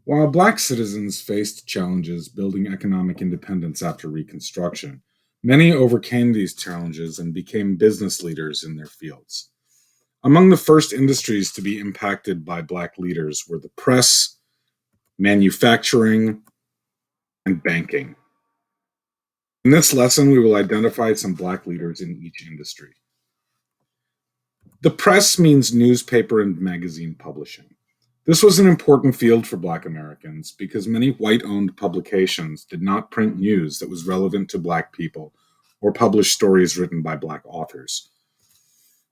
While Black citizens faced challenges building economic independence after Reconstruction, many overcame these challenges and became business leaders in their fields. Among the first industries to be impacted by Black leaders were the press, manufacturing, and banking. In this lesson, we will identify some Black leaders in each industry. The press means newspaper and magazine publishing. This was an important field for Black Americans because many white owned publications did not print news that was relevant to Black people or publish stories written by Black authors.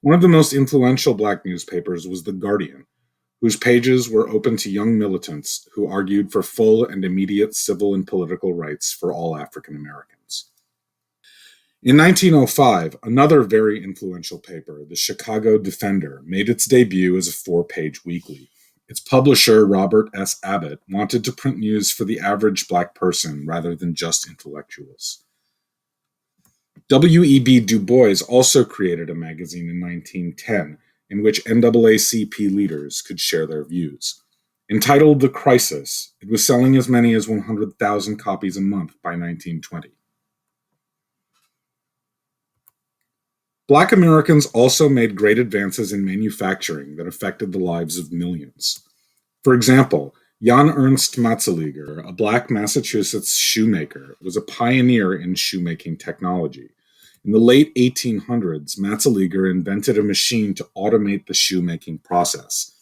One of the most influential Black newspapers was The Guardian, whose pages were open to young militants who argued for full and immediate civil and political rights for all African Americans. In 1905, another very influential paper, the Chicago Defender, made its debut as a four-page weekly. Its publisher, Robert S. Abbott, wanted to print news for the average Black person rather than just intellectuals. W.E.B. Du Bois also created a magazine in 1910 in which NAACP leaders could share their views. Entitled The Crisis, it was selling as many as 100,000 copies a month by 1920. Black Americans also made great advances in manufacturing that affected the lives of millions. For example, Jan Ernst Matzeliger, a Black Massachusetts shoemaker, was a pioneer in shoemaking technology. In the late 1800s, Matzeliger invented a machine to automate the shoemaking process.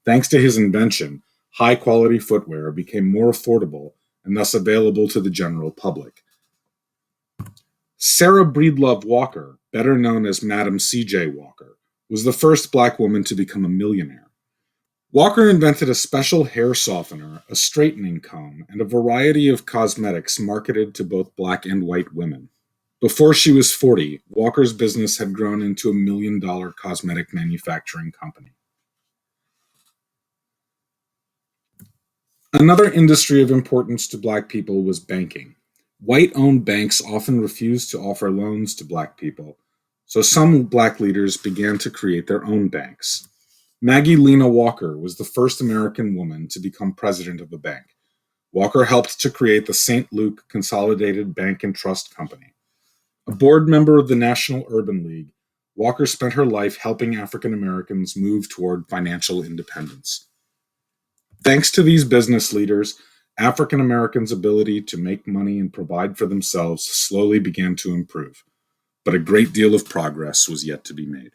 Thanks to his invention, high-quality footwear became more affordable and thus available to the general public. Sarah Breedlove Walker, better known as Madam C.J. Walker, was the first Black woman to become a millionaire. Walker invented a special hair softener, a straightening comb, and a variety of cosmetics marketed to both Black and white women. Before she was 40, Walker's business had grown into a $1 million cosmetic manufacturing company. Another industry of importance to Black people was banking. White-owned banks often refused to offer loans to Black people, so some Black leaders began to create their own banks. Maggie Lena Walker was the first American woman to become president of a bank. Walker helped to create the St. Luke Consolidated Bank and Trust Company. A board member of the National Urban League, Walker spent her life helping African Americans move toward financial independence. Thanks to these business leaders, African Americans' ability to make money and provide for themselves slowly began to improve, but a great deal of progress was yet to be made.